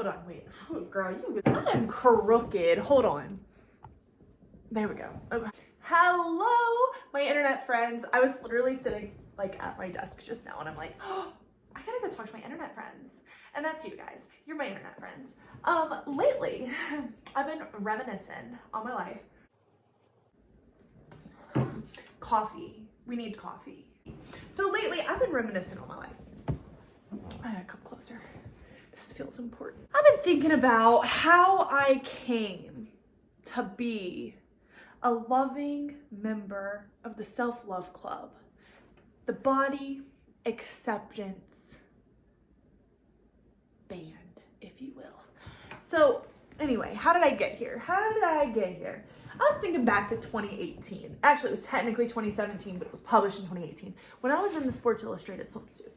hold on, wait. Ooh, girl, I'm crooked. Hold on. There we go. Okay. Hello, my internet friends. I was literally sitting like at my desk just now and I'm like, oh, I gotta go talk to my internet friends. And that's you guys. You're my internet friends. Lately, I've been reminiscing on my life. Coffee. We need coffee. So lately, I've been reminiscing on my life. I gotta come closer. This feels important. I've been thinking about how I came to be a loving member of the self-love club, the body acceptance band, if you will. So anyway, how did I get here? I was thinking back to 2018. Actually, it was technically 2017, but it was published in 2018 when I was in the Sports Illustrated swimsuit.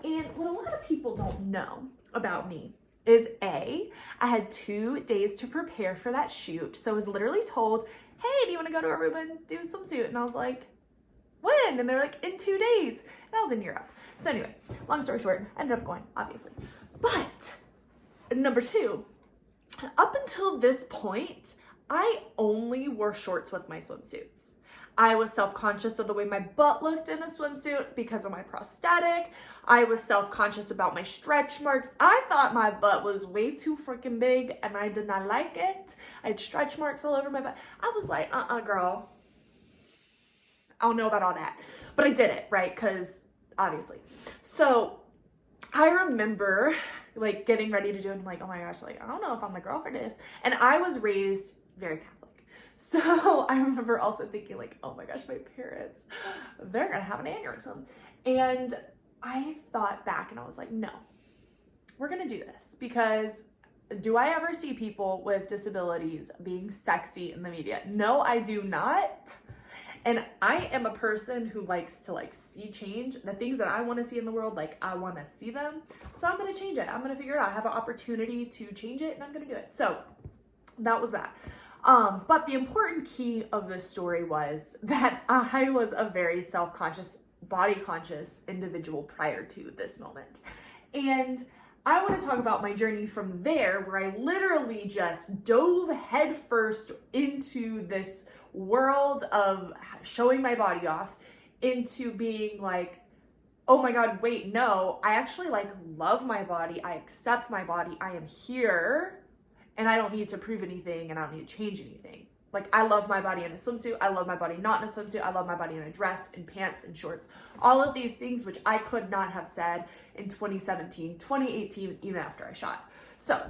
And what a lot of people don't know about me is I had 2 days to prepare for that shoot. So I was literally told, hey, do you want to go to Aruba and do a swimsuit? And I was like, when? And they're like, in 2 days. And I was in Europe. So anyway, long story short, I ended up going, obviously. But number 2, up until this point, I only wore shorts with my swimsuits. I was self-conscious of the way my butt looked in a swimsuit because of my prosthetic. I was self-conscious about my stretch marks. I thought my butt was way too freaking big and I did not like it. I had stretch marks all over my butt. I was like, girl. I don't know about all that. But I did it, right? Because obviously. So I remember like getting ready to do it and I'm like, oh my gosh, like I don't know if I'm the girl for this. And I was raised very Catholic. So I remember also thinking like, oh my gosh, my parents, they're gonna have an aneurysm. And I thought back and I was like, no, we're gonna do this because do I ever see people with disabilities being sexy in the media? No, I do not. And I am a person who likes to like see change. The things that I want to see in the world, like I want to see them. So I'm going to change it. I'm going to figure it out. I have an opportunity to change it and I'm going to do it. So that was that. But the important key of this story was that I was a very self-conscious, body-conscious individual prior to this moment. And I want to talk about my journey from there, where I literally just dove headfirst into this world of showing my body off, into being like, oh my God, wait, no, I actually like love my body. I accept my body. I am here and I don't need to prove anything and I don't need to change anything. Like I love my body in a swimsuit. I love my body not in a swimsuit. I love my body in a dress, in pants, and shorts. All of these things, which I could not have said in 2017, 2018, even after I shot. So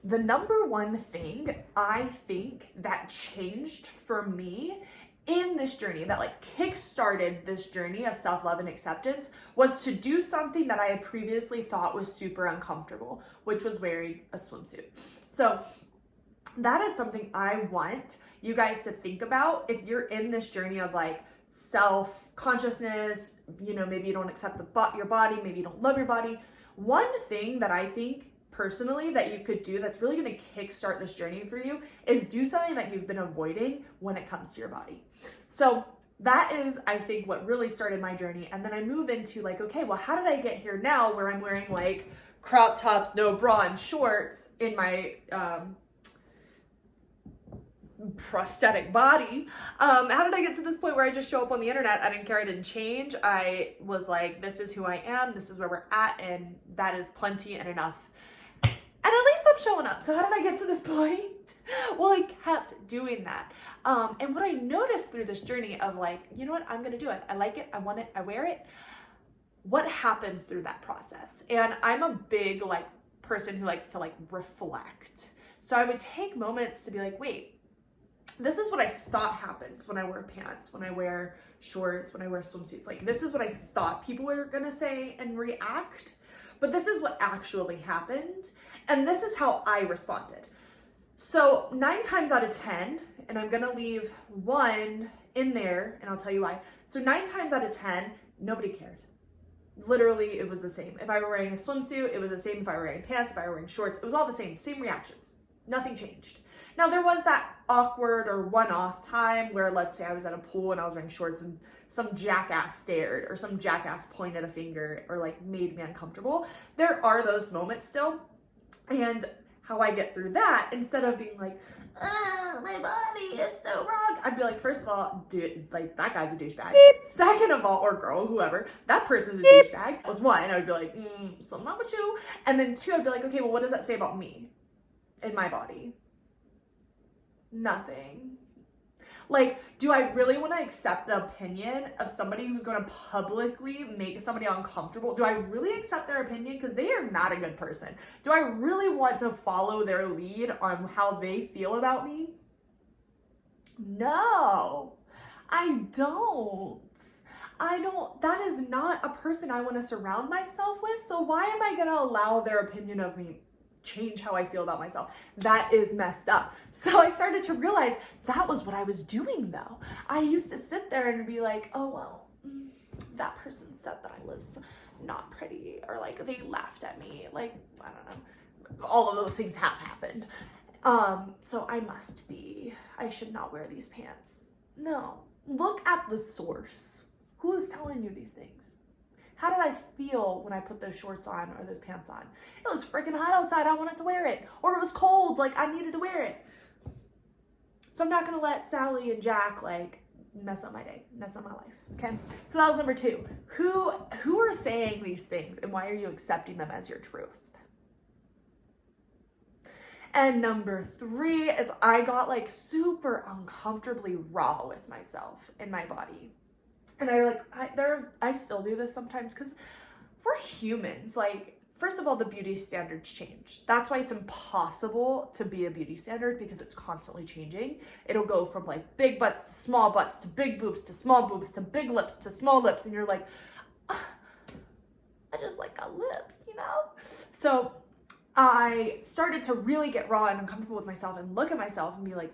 the number one thing I think that changed for me in this journey, that like kickstarted this journey of self-love and acceptance, was to do something that I had previously thought was super uncomfortable, which was wearing a swimsuit. So that is something I want you guys to think about if you're in this journey of like self-consciousness, you know, maybe you don't accept your body, maybe you don't love your body. One thing that I think personally that you could do that's really going to kickstart this journey for you is do something that you've been avoiding when it comes to your body. So that is, I think, what really started my journey. And then I move into like, okay, well, how did I get here now where I'm wearing like crop tops, no bra, and shorts in my prosthetic body? How did I get to this point where I just show up on the internet? I didn't care. I didn't change. I was like, this is who I am. This is where we're at. And that is plenty and enough. And at least I'm showing up. So how did I get to this point? Well, I kept doing that. And what I noticed through this journey of like, you know what, I'm going to do it. I like it. I want it. I wear it. What happens through that process? And I'm a big like person who likes to like reflect. So I would take moments to be like, wait, this is what I thought happens when I wear pants, when I wear shorts, when I wear swimsuits. Like this is what I thought people were going to say and react. But this is what actually happened. And this is how I responded. So 9 times out of 10, and I'm gonna leave one in there and I'll tell you why. So 9 times out of 10, nobody cared. Literally, it was the same. If I were wearing a swimsuit, it was the same. If I were wearing pants, if I were wearing shorts, it was all the same reactions. Nothing changed. Now there was that awkward or one-off time where, let's say I was at a pool and I was wearing shorts and some jackass stared or some jackass pointed a finger or like made me uncomfortable. There are those moments still. And how I get through that, instead of being like, my body is so wrong, I'd be like, first of all, dude, like, that guy's a douchebag. Second of all, or girl, whoever, that person's a douchebag. That was one, and I would be like, something wrong with you. And then two, I'd be like, okay, well, what does that say about me and my body? Nothing. Like, do I really want to accept the opinion of somebody who's going to publicly make somebody uncomfortable? Do I really accept their opinion? Because they are not a good person. Do I really want to follow their lead on how they feel about me? No, I don't. That is not a person I want to surround myself with. So why am I going to allow their opinion of me change how I feel about myself? That is messed up. So I started to realize that was what I was doing though. I used to sit there and be like, oh, well, that person said that I was not pretty, or like they laughed at me. Like, I don't know. All of those things have happened. So I should not wear these pants. No, look at the source. Who is telling you these things? How did I feel when I put those shorts on or those pants on? It was freaking hot outside. I wanted to wear it. Or it was cold. Like, I needed to wear it. So I'm not going to let Sally and Jack, like, mess up my day, mess up my life. Okay? So that was number two. Who are saying these things, and why are you accepting them as your truth? And number three is I got, like, super uncomfortably raw with myself and my body. And I still do this sometimes because we're humans. Like, first of all, the beauty standards change. That's why it's impossible to be a beauty standard, because it's constantly changing. It'll go from like big butts to small butts to big boobs to small boobs to big lips to small lips. And you're like, I just like got lips, you know? So I started to really get raw and uncomfortable with myself and look at myself and be like,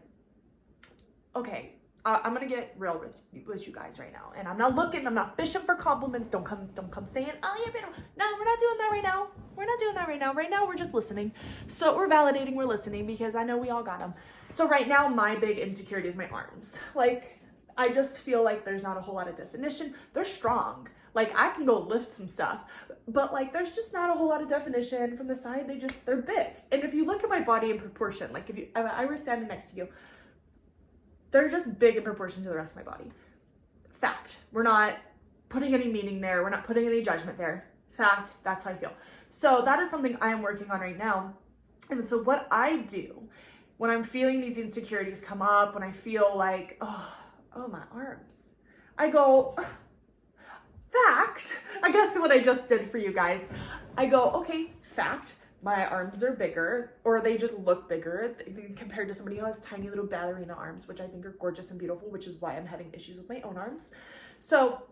okay, I'm gonna get real with you guys right now, and I'm not fishing for compliments. Don't come saying, oh, you're beautiful. No, we're not doing that right now. We're not doing that right now. Right now, we're just listening. So we're validating, we're listening, because I know we all got them. So right now, my big insecurity is my arms. Like, I just feel like there's not a whole lot of definition. They're strong. Like, I can go lift some stuff, but like, there's just not a whole lot of definition from the side. They're big. And if you look at my body in proportion, like if I were standing next to you, they're just big in proportion to the rest of my body. Fact. We're not putting any meaning there. We're not putting any judgment there. Fact. That's how I feel. So that is something I am working on right now. And so what I do when I'm feeling these insecurities come up, when I feel like, oh, my arms, I go, fact. I guess what I just did for you guys. I go, okay, fact. My arms are bigger, or they just look bigger compared to somebody who has tiny little ballerina arms, which I think are gorgeous and beautiful, which is why I'm having issues with my own arms. So,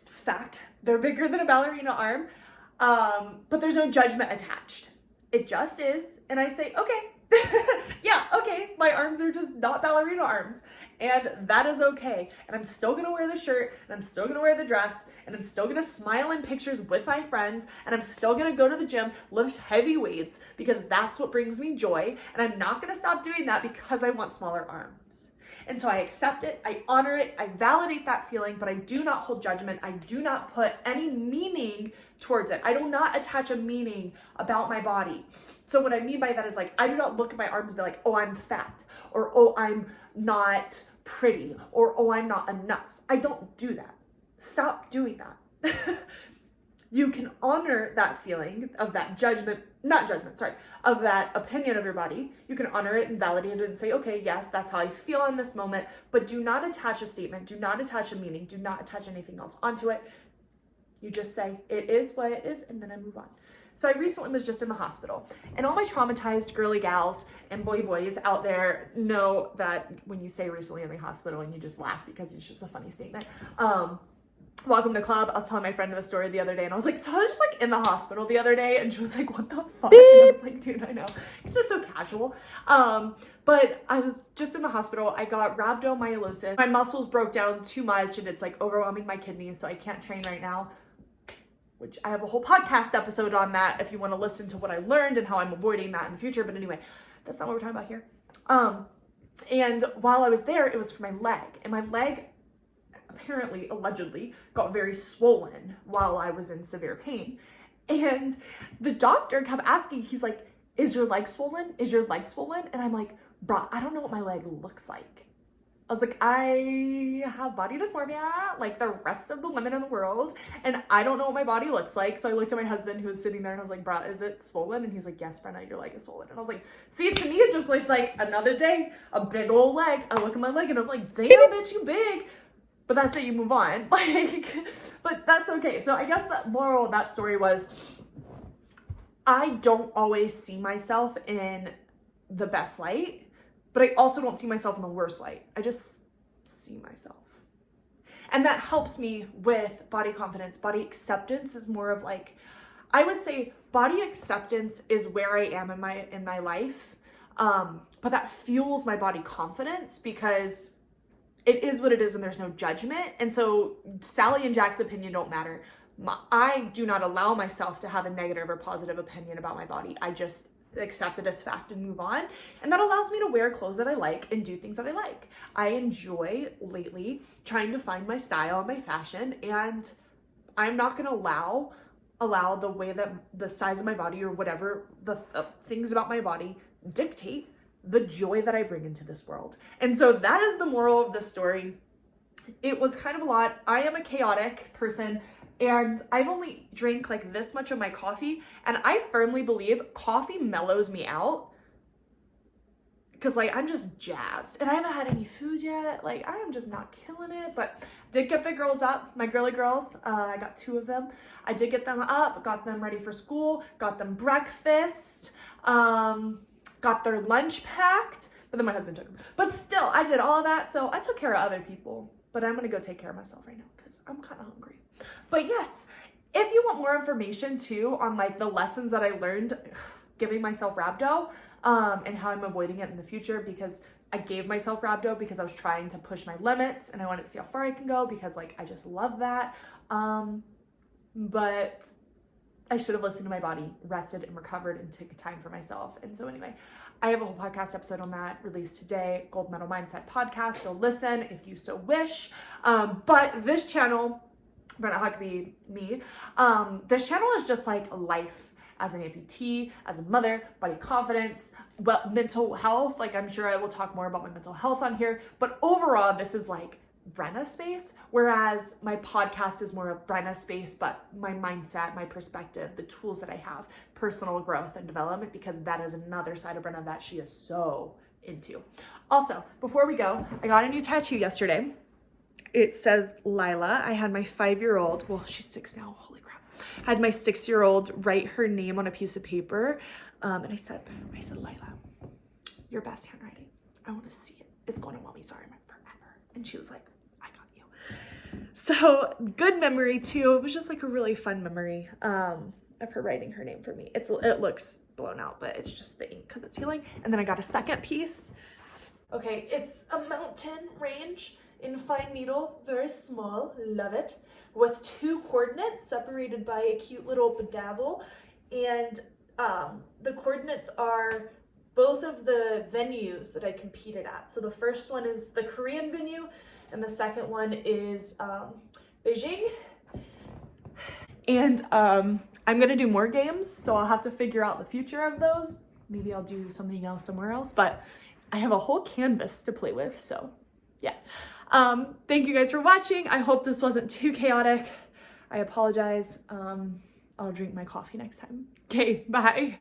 fact, they're bigger than a ballerina arm, but there's no judgment attached. It just is, and I say, okay, yeah, okay, my arms are just not ballerina arms, and that is okay. And I'm still gonna wear the shirt, and I'm still gonna wear the dress, and I'm still gonna smile in pictures with my friends, and I'm still gonna go to the gym, lift heavy weights, because that's what brings me joy, and I'm not gonna stop doing that because I want smaller arms. And so I accept it, I honor it, I validate that feeling, but I do not hold judgment. I do not put any meaning towards it. I do not attach a meaning about my body. So what I mean by that is, like, I do not look at my arms and be like, oh, I'm fat, or oh, I'm not pretty, or oh, I'm not enough. I don't do that. Stop doing that. You can honor that feeling of that of that opinion of your body. You can honor it and validate it and say, okay, yes, that's how I feel in this moment, but do not attach a statement, do not attach a meaning, do not attach anything else onto it. You just say, it is what it is, and then I move on. So I recently was just in the hospital, and all my traumatized girly gals and boys out there know that when you say recently in the hospital and you just laugh because it's just a funny statement. Welcome to club. I was telling my friend the story the other day, and I was like, so I was just like in the hospital the other day, and she was like, what the fuck? And I was like, dude, I know. It's just so casual. But I was just in the hospital. I got rhabdomyolysis. My muscles broke down too much, and it's like overwhelming my kidneys, so I can't train right now, which I have a whole podcast episode on that if you want to listen to what I learned and how I'm avoiding that in the future. But anyway, that's not what we're talking about here. And while I was there, it was for my leg, and my leg apparently, allegedly, got very swollen while I was in severe pain. And the doctor kept asking, he's like, is your leg swollen? Is your leg swollen? And I'm like, bruh, I don't know what my leg looks like. I was like, I have body dysmorphia like the rest of the women in the world, and I don't know what my body looks like. So I looked at my husband who was sitting there and I was like, bruh, is it swollen? And he's like, yes, Brenna, your leg is swollen. And I was like, see, to me, it just looks like another day, a big old leg. I look at my leg and I'm like, damn, bitch, you big. But that's it, you move on. Like, but that's okay. So I guess the moral of that story was, I don't always see myself in the best light, but I also don't see myself in the worst light. I just see myself. And that helps me with body confidence. Body acceptance is more of like, I would say body acceptance is where I am in my life. But that fuels my body confidence because it is what it is and there's no judgment. And so Sally and Jack's opinion don't matter. I do not allow myself to have a negative or positive opinion about my body. I just accept it as fact and move on. And that allows me to wear clothes that I like and do things that I like. I enjoy lately trying to find my style and my fashion, and I'm not going to allow the way that the size of my body or whatever the things about my body dictate the joy that I bring into this world. And so that is the moral of the story. It was kind of a lot. I am a chaotic person, and I've only drank like this much of my coffee, and I firmly believe coffee mellows me out because like I'm just jazzed, and I haven't had any food yet. Like I am just not killing it, but did get the girls up, my girly girls. I got 2 of them. I did get them up, got them ready for school, got them breakfast, got their lunch packed, but then my husband took them. But still, I did all of that, so I took care of other people, but I'm gonna go take care of myself right now because I'm kind of hungry. But yes, if you want more information too on like the lessons that I learned giving myself rhabdo, and how I'm avoiding it in the future, because I gave myself rhabdo because I was trying to push my limits and I wanted to see how far I can go because like I just love that. But I should have listened to my body, rested and recovered, and took time for myself. And so anyway, I have a whole podcast episode on that released today, Gold Medal Mindset Podcast. Go listen if you so wish. But this channel, Brenna Huckabee, me, this channel is just like life as an amputee, as a mother, body confidence, mental health. Like I'm sure I will talk more about my mental health on here, but overall this is like Brenna space, whereas my podcast is more of Brenna space, but my mindset, my perspective, the tools that I have, personal growth and development, because that is another side of Brenna that she is so into. Also, before we go, I got a new tattoo yesterday. It says Lila. I had my 5-year-old, well, she's 6 now, holy crap. I had my 6-year-old write her name on a piece of paper. And I said, Lila, your best handwriting. I want to see it. It's going to Mommy's arm forever. And she was like, I got you. So good memory too. It was just like a really fun memory of her writing her name for me. It looks blown out, but it's just the ink because it's healing. And then I got a second piece. Okay, it's a mountain range in fine needle, very small, love it, with 2 coordinates separated by a cute little bedazzle. And the coordinates are both of the venues that I competed at. So the first one is the Korean venue, and the second one is Beijing. And I'm gonna do more games, so I'll have to figure out the future of those. Maybe I'll do something else somewhere else, but I have a whole canvas to play with, so yeah. Thank you guys for watching. I hope this wasn't too chaotic. I apologize. I'll drink my coffee next time. Okay, bye.